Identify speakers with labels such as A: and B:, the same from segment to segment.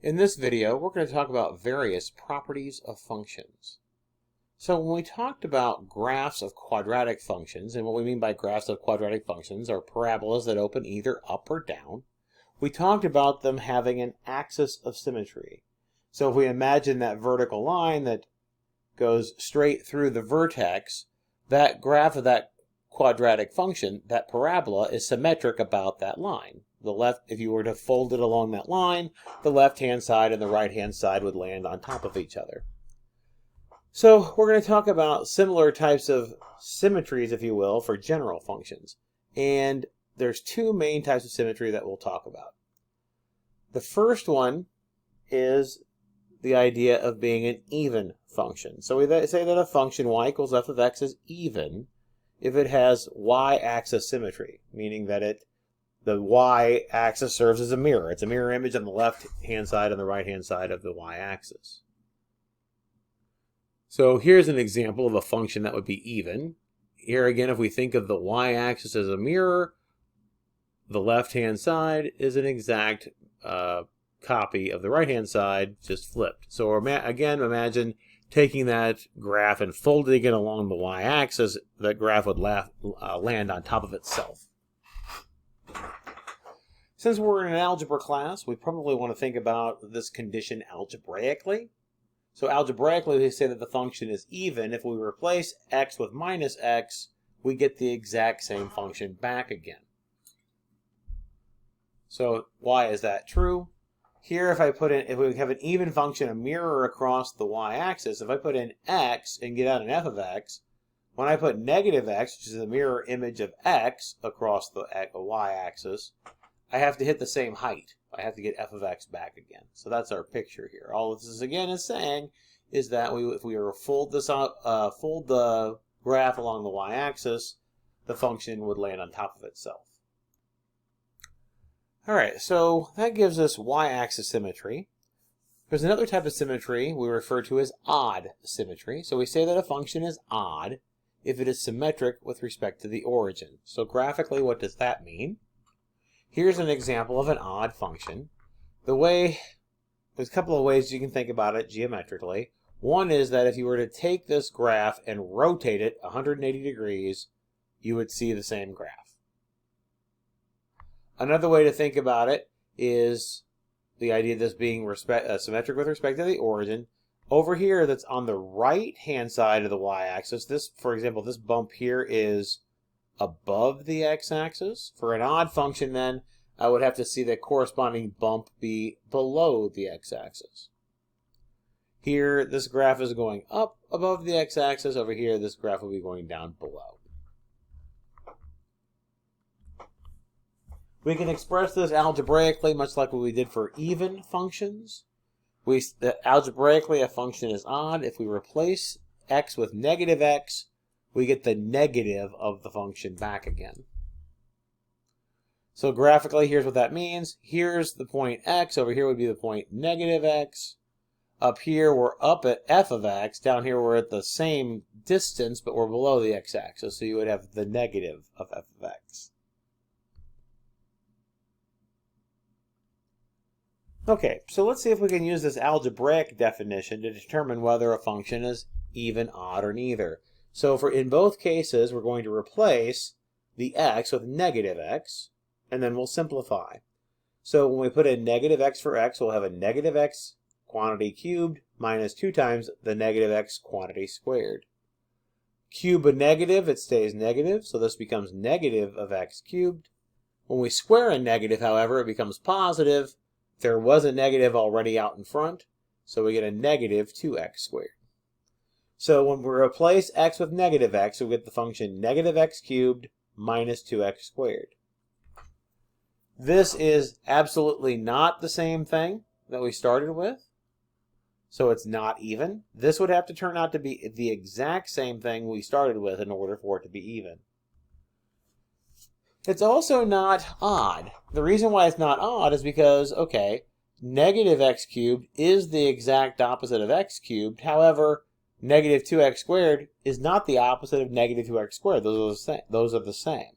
A: In this video, we're going to talk about various properties of functions. So when we talked about graphs of quadratic functions, and what we mean by graphs of quadratic functions are parabolas that open either up or down, we talked about them having an axis of symmetry. So if we imagine that vertical line that goes straight through the vertex, that graph of that quadratic function, that parabola, is symmetric about that line. The left, if you were to fold it along that line, the left-hand side and the right-hand side would land on top of each other. So we're going to talk about similar types of symmetries, if you will, for general functions. And there's two main types of symmetry that we'll talk about. The first one is the idea of being an even function. So we say that a function y equals f of x is even if it has y-axis symmetry, meaning that the y-axis serves as a mirror. It's a mirror image on the left-hand side and the right-hand side of the y-axis. So here's an example of a function that would be even. Here again, if we think of the y-axis as a mirror, the left-hand side is an exact copy of the right-hand side, just flipped. So again, imagine taking that graph and folding it along the y-axis. That graph would land on top of itself. Since we're in an algebra class, we probably want to think about this condition algebraically. So algebraically, we say that the function is even. If we replace x with minus x, we get the exact same function back again. So why is that true? Here, if we have an even function, a mirror across the y-axis, if I put in x and get out an f of x, when I put negative x, which is the mirror image of x across the y-axis, I have to hit the same height. I have to get f of x back again. So that's our picture here. All this is again is saying is that if we were to fold the graph along the y-axis, the function would land on top of itself. All right, so that gives us y-axis symmetry. There's another type of symmetry we refer to as odd symmetry. So we say that a function is odd if it is symmetric with respect to the origin. So graphically, what does that mean? Here's an example of an odd function. There's a couple of ways you can think about it geometrically. One is that if you were to take this graph and rotate it 180 degrees, you would see the same graph. Another way to think about it is the idea of this being symmetric with respect to the origin. Over here, that's on the right-hand side of the y-axis. This, for example, this bump here is above the x-axis. For an odd function, then, I would have to see the corresponding bump be below the x-axis. Here, this graph is going up above the x-axis. Over here, this graph will be going down below. We can express this algebraically, much like what we did for even functions. Algebraically, a function is odd. If we replace x with negative x, we get the negative of the function back again. So graphically, here's what that means. Here's the point x. Over here would be the point negative x. Up here, we're up at f of x. Down here, we're at the same distance, but we're below the x-axis. So you would have the negative of f of x. Okay, so let's see if we can use this algebraic definition to determine whether a function is even, odd, or neither. So in both cases, we're going to replace the x with negative x, and then we'll simplify. So when we put in negative x for x, we'll have a negative x quantity cubed minus 2 times the negative x quantity squared. Cube a negative, it stays negative, so this becomes negative of x cubed. When we square a negative, however, it becomes positive. There was a negative already out in front, so we get a negative 2x squared. So when we replace x with negative x, we get the function negative x cubed minus 2x squared. This is absolutely not the same thing that we started with, so it's not even. This would have to turn out to be the exact same thing we started with in order for it to be even. It's also not odd. The reason why it's not odd is because, okay, negative x cubed is the exact opposite of x cubed. However, negative 2x squared is not the opposite of negative 2x squared. Those are the same.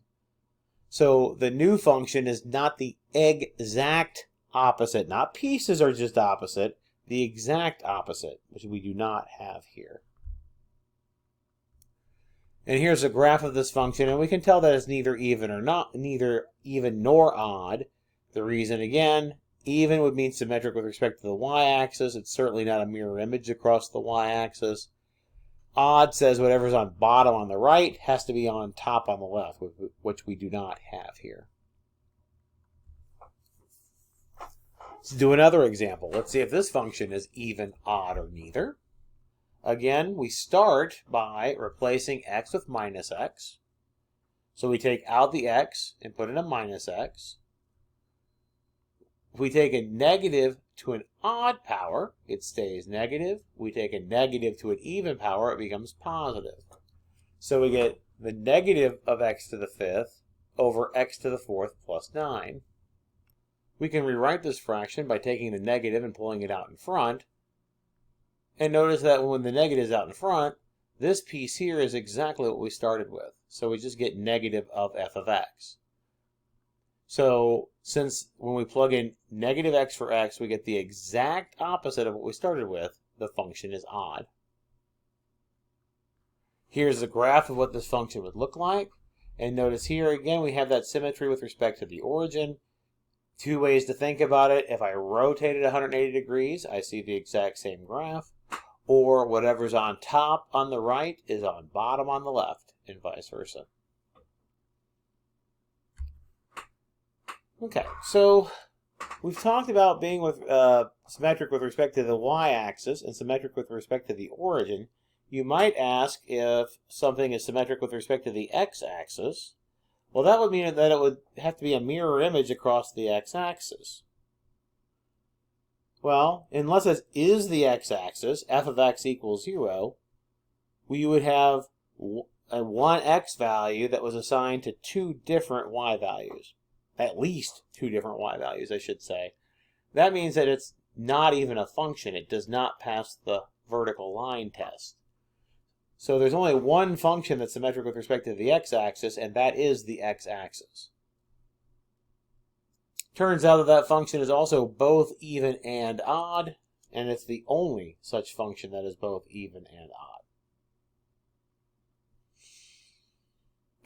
A: So the new function is not the exact opposite. Not pieces are just opposite. The exact opposite, which we do not have here. And here's a graph of this function, and we can tell that it's neither even nor odd. The reason, again, even would mean symmetric with respect to the y-axis. It's certainly not a mirror image across the y-axis. Odd says whatever's on bottom on the right has to be on top on the left, which we do not have here. Let's do another example. Let's see if this function is even, odd, or neither. Again, we start by replacing x with minus x. So we take out the x and put in a minus x. If we take a negative to an odd power, it stays negative. We take a negative to an even power, it becomes positive. So we get the negative of x to the fifth over x to the fourth plus 9. We can rewrite this fraction by taking the negative and pulling it out in front. And notice that when the negative is out in front, this piece here is exactly what we started with. So we just get negative of f of x. So since when we plug in negative x for x, we get the exact opposite of what we started with, the function is odd. Here's a graph of what this function would look like. And notice here again we have that symmetry with respect to the origin. Two ways to think about it. If I rotate it 180 degrees, I see the exact same graph. Or whatever's on top on the right is on bottom on the left, and vice versa. Okay, so we've talked about being symmetric with respect to the y-axis and symmetric with respect to the origin. You might ask if something is symmetric with respect to the x-axis. Well, that would mean that it would have to be a mirror image across the x-axis. Well, unless it is the x-axis, f of x equals 0, we would have a 1x value that was assigned to two different y values. At least two different y values, I should say. That means that it's not even a function. It does not pass the vertical line test. So there's only one function that's symmetric with respect to the x-axis, and that is the x-axis. Turns out that that function is also both even and odd, and it's the only such function that is both even and odd.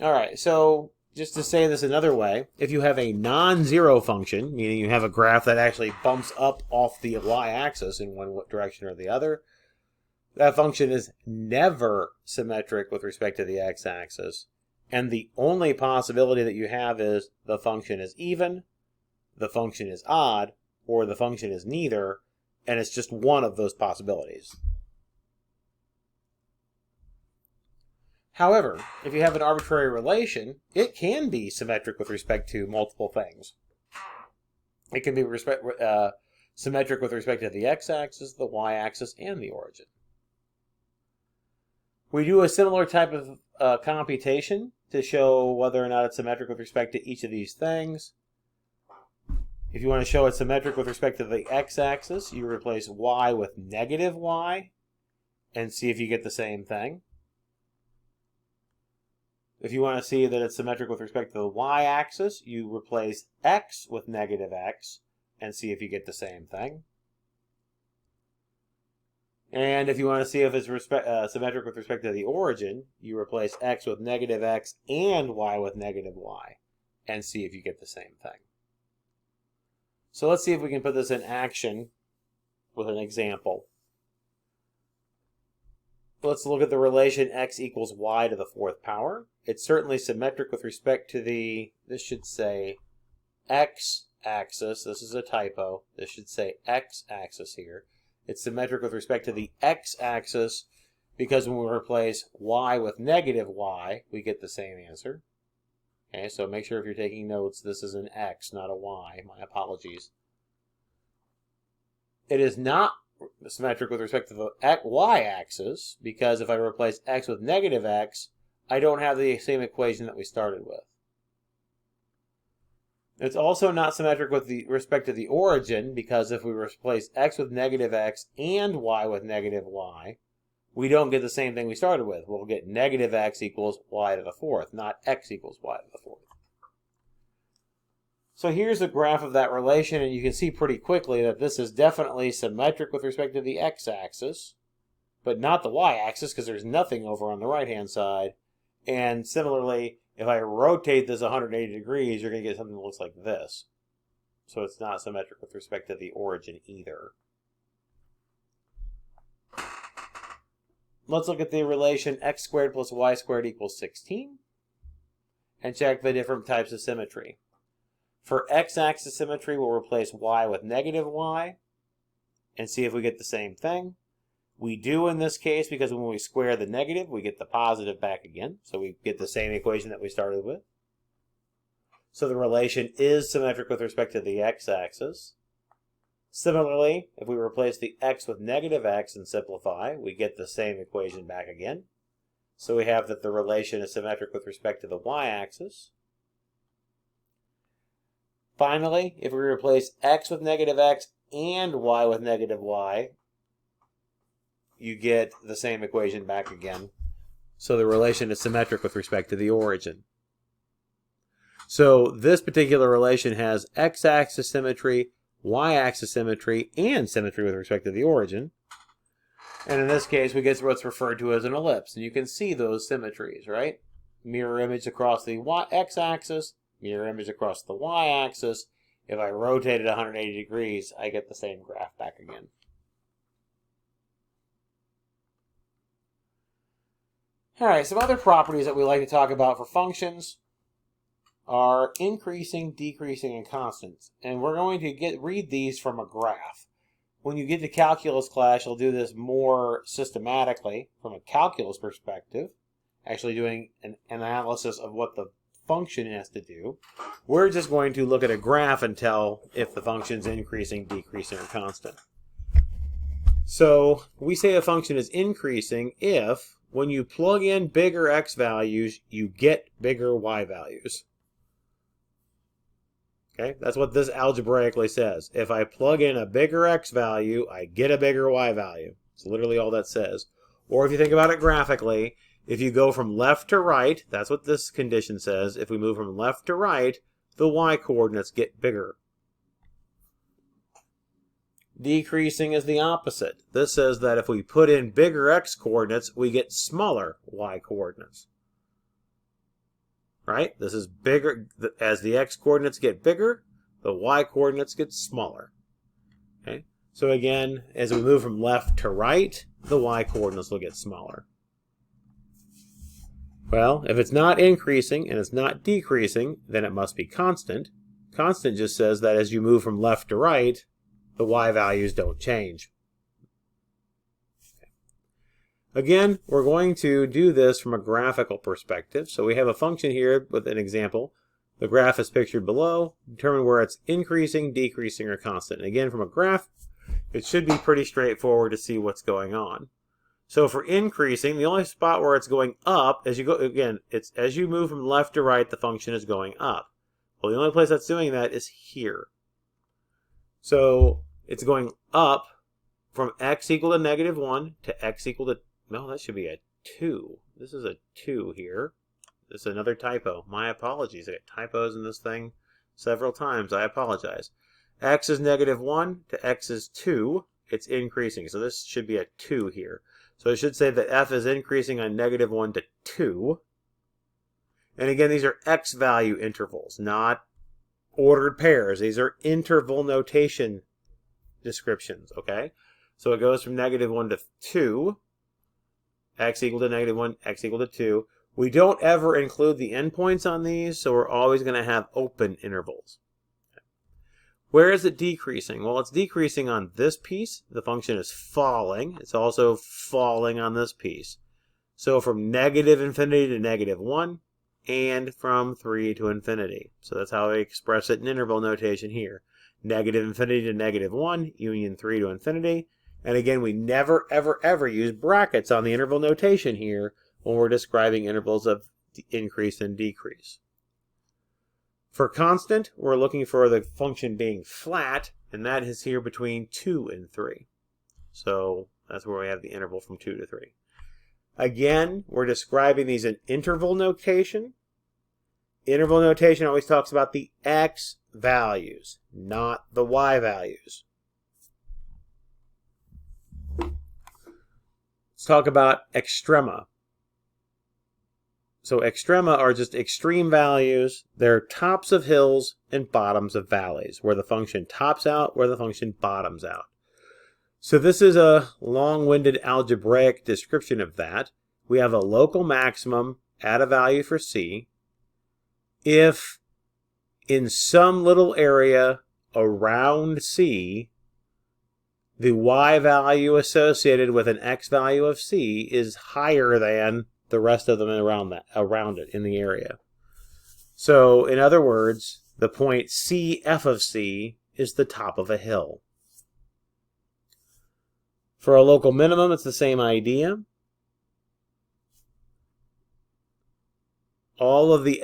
A: All right, so just to say this another way, if you have a non-zero function, meaning you have a graph that actually bumps up off the y-axis in one direction or the other, that function is never symmetric with respect to the x-axis, and the only possibility that you have is the function is even, the function is odd, or the function is neither, and it's just one of those possibilities. However, if you have an arbitrary relation, it can be symmetric with respect to multiple things. It can be symmetric with respect to the x-axis, the y-axis, and the origin. We do a similar type of computation to show whether or not it's symmetric with respect to each of these things. If you want to show it's symmetric with respect to the x-axis, you replace y with negative y and see if you get the same thing. If you want to see that it's symmetric with respect to the y-axis, you replace x with negative x and see if you get the same thing. And if you want to see if it's symmetric with respect to the origin, you replace x with negative x and y with negative y and see if you get the same thing. So let's see if we can put this in action with an example. Let's look at the relation x equals y to the fourth power. It's certainly symmetric with respect to this should say x-axis. This is a typo. This should say x-axis here. It's symmetric with respect to the x-axis because when we replace y with negative y, we get the same answer. Okay, so make sure if you're taking notes, this is an x, not a y. My apologies. It is not symmetric with respect to the y-axis because if I replace x with negative x, I don't have the same equation that we started with. It's also not symmetric with respect to the origin because if we replace x with negative x and y with negative y, we don't get the same thing we started with. We'll get negative x equals y to the fourth, not x equals y to the fourth. So here's a graph of that relation, and you can see pretty quickly that this is definitely symmetric with respect to the x-axis, but not the y-axis because there's nothing over on the right-hand side. And similarly, if I rotate this 180 degrees, you're going to get something that looks like this. So it's not symmetric with respect to the origin either. Let's look at the relation x squared plus y squared equals 16 and check the different types of symmetry. For x-axis symmetry, we'll replace y with negative y and see if we get the same thing. We do in this case because when we square the negative, we get the positive back again. So we get the same equation that we started with. So the relation is symmetric with respect to the x-axis. Similarly, if we replace the x with negative x and simplify, we get the same equation back again. So we have that the relation is symmetric with respect to the y-axis. Finally, if we replace x with negative x and y with negative y, you get the same equation back again. So the relation is symmetric with respect to the origin. So this particular relation has x-axis symmetry, y-axis symmetry, and symmetry with respect to the origin. And in this case, we get what's referred to as an ellipse. And you can see those symmetries, right? Mirror image across the x-axis, mirror image across the y-axis. If I rotate it 180 degrees, I get the same graph back again. All right, some other properties that we like to talk about for functions are increasing, decreasing, and constant. And we're going to read these from a graph. When you get to calculus class, you'll do this more systematically from a calculus perspective, actually doing an analysis of what the function has to do. We're just going to look at a graph and tell if the function's increasing, decreasing, or constant. So we say a function is increasing if when you plug in bigger x values, you get bigger y values. Okay, that's what this algebraically says. If I plug in a bigger x value, I get a bigger y value. It's literally all that says. Or if you think about it graphically, if you go from left to right, that's what this condition says. If we move from left to right, the y coordinates get bigger. Decreasing is the opposite. This says that if we put in bigger x coordinates, we get smaller y coordinates. Right? This is bigger. As the x coordinates get bigger, the y coordinates get smaller. Okay? So again, as we move from left to right, the y coordinates will get smaller. Well, if it's not increasing and it's not decreasing, then it must be constant. Constant just says that as you move from left to right, the y values don't change. Again, we're going to do this from a graphical perspective. So we have a function here with an example. The graph is pictured below. Determine where it's increasing, decreasing, or constant. And again, from a graph, it should be pretty straightforward to see what's going on. So for increasing, the only spot where it's going up, as you go, again, it's as you move from left to right, the function is going up. Well, the only place that's doing that is here. So it's going up from x equal to negative 1 to x equal to, well, that should be a 2. This is a 2 here. This is another typo. My apologies. I got typos in this thing several times. I apologize. X is negative 1 to x is 2. It's increasing. So this should be a 2 here. So it should say that f is increasing on negative 1 to 2. And again, these are x value intervals, not ordered pairs. These are interval notation descriptions, okay? So it goes from negative 1 to 2, x equal to negative 1, x equal to 2. We don't ever include the endpoints on these, so we're always going to have open intervals. Where is it decreasing? Well, it's decreasing on this piece. The function is falling. It's also falling on this piece. So from negative infinity to negative 1, and from 3 to infinity. So that's how I express it in interval notation here. Negative infinity to negative 1, union 3 to infinity. And again, we never, ever, ever use brackets on the interval notation here when we're describing intervals of increase and decrease. For constant, we're looking for the function being flat, and that is here between 2 and 3. So that's where we have the interval from 2 to 3. Again, we're describing these in interval notation. Interval notation always talks about the x values, not the y values. Let's talk about extrema. So extrema are just extreme values. They're tops of hills and bottoms of valleys, where the function tops out, where the function bottoms out. So this is a long-winded algebraic description of that. We have a local maximum at a value for c if in some little area around c, the y value associated with an x value of c is higher than the rest of them around it in the area. So, in other words, the point CF of c is the top of a hill. For a local minimum, it's the same idea. All of the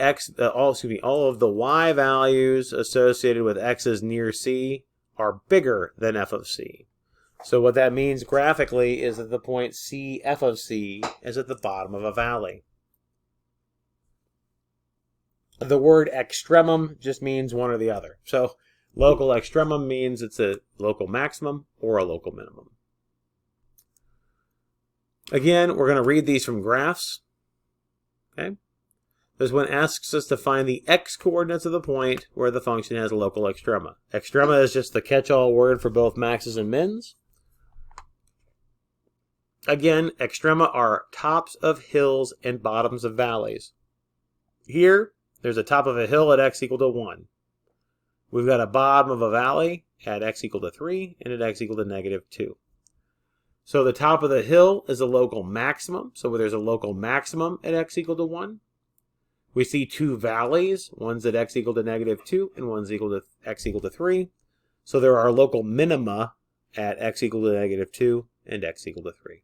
A: y values associated with x's near c are bigger than f of c. So what that means graphically is that the point CF of c is at the bottom of a valley. The word extremum just means one or the other. So local extremum means it's a local maximum or a local minimum. Again, we're going to read these from graphs. Okay. This one asks us to find the x-coordinates of the point where the function has a local extrema. Extrema is just the catch-all word for both maxes and mins. Again, extrema are tops of hills and bottoms of valleys. Here, there's a top of a hill at x equal to 1. We've got a bottom of a valley at x equal to 3 and at x equal to negative 2. So the top of the hill is a local maximum. So there's a local maximum at x equal to 1. We see two valleys. One's at x equal to negative 2 and one's equal to x equal to 3. So there are local minima at x equal to negative 2 and x equal to 3.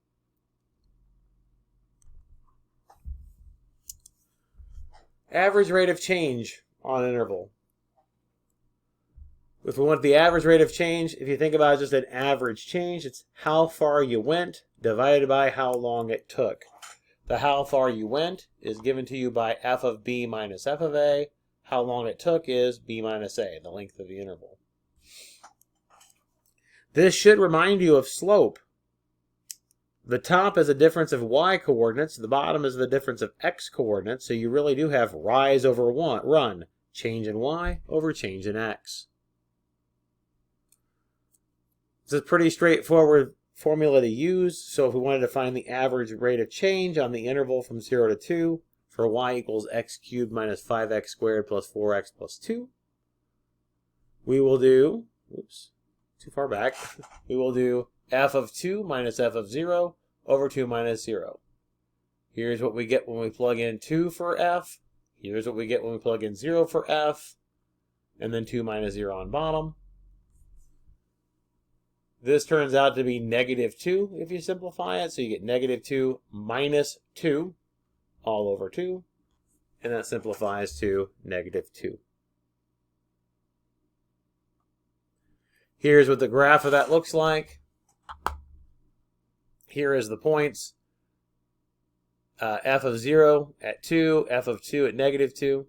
A: Average rate of change on an interval. If we want the average rate of change, if you think about just an average change, it's how far you went divided by how long it took. The how far you went is given to you by f of b minus f of a. How long it took is b minus a, the length of the interval. This should remind you of slope. The top is a difference of y coordinates. The bottom is the difference of x coordinates. So you really do have rise over run. Change in y over change in x. It's a pretty straightforward formula to use. So if we wanted to find the average rate of change on the interval from 0 to 2 for y equals x cubed minus 5x squared plus 4x plus 2, we will do, oops, too far back, we will do f of 2 minus f of 0 over 2 minus 0. Here's what we get when we plug in 2 for f. Here's what we get when we plug in 0 for f. And then 2 minus 0 on bottom. This turns out to be negative 2 if you simplify it. So you get negative 2 minus 2 all over 2. And that simplifies to negative 2. Here's what the graph of that looks like. Here is the points. F of 0 at 2, f of 2 at negative 2.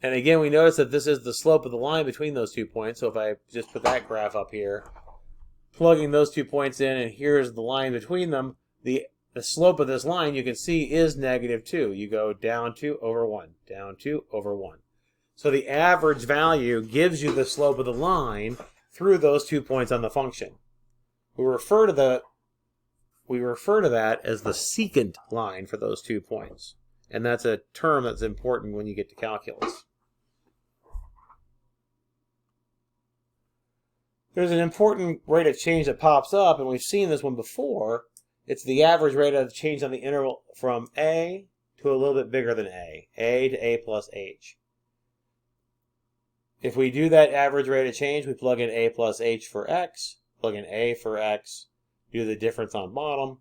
A: And again, we notice that this is the slope of the line between those 2 points. So if I just put that graph up here, plugging those 2 points in, and here's the line between them, the slope of this line you can see is negative 2. You go down 2 over 1, down 2 over 1. So the average value gives you the slope of the line through those 2 points on the function. We refer to that as the secant line for those 2 points. And that's a term that's important when you get to calculus. There's an important rate of change that pops up, and we've seen this one before. It's the average rate of change on the interval from a to a little bit bigger than a to a plus h. If we do that average rate of change, we plug in a plus h for x, plug in a for x, do the difference on bottom,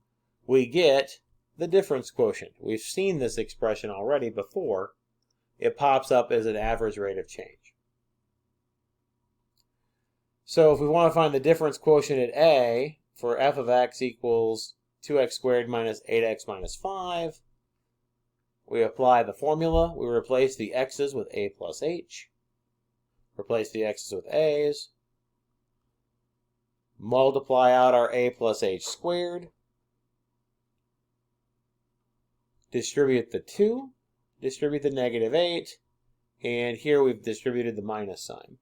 A: we get the difference quotient. We've seen this expression already before. It pops up as an average rate of change. So if we want to find the difference quotient at a for f of x equals 2x squared minus 8x minus 5, we apply the formula. We replace the x's with a plus h. Replace the x's with a's. Multiply out our a plus h squared. Distribute the 2. Distribute the negative 8. And here we've distributed the minus sign.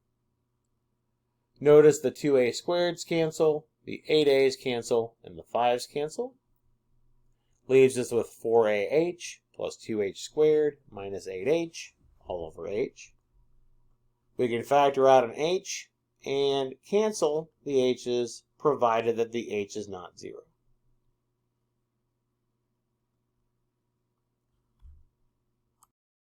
A: Notice the 2a squareds cancel, the 8a's cancel, and the 5's cancel. Leaves us with 4ah plus 2h squared minus 8h all over h. We can factor out an h and cancel the h's provided that the h is not 0.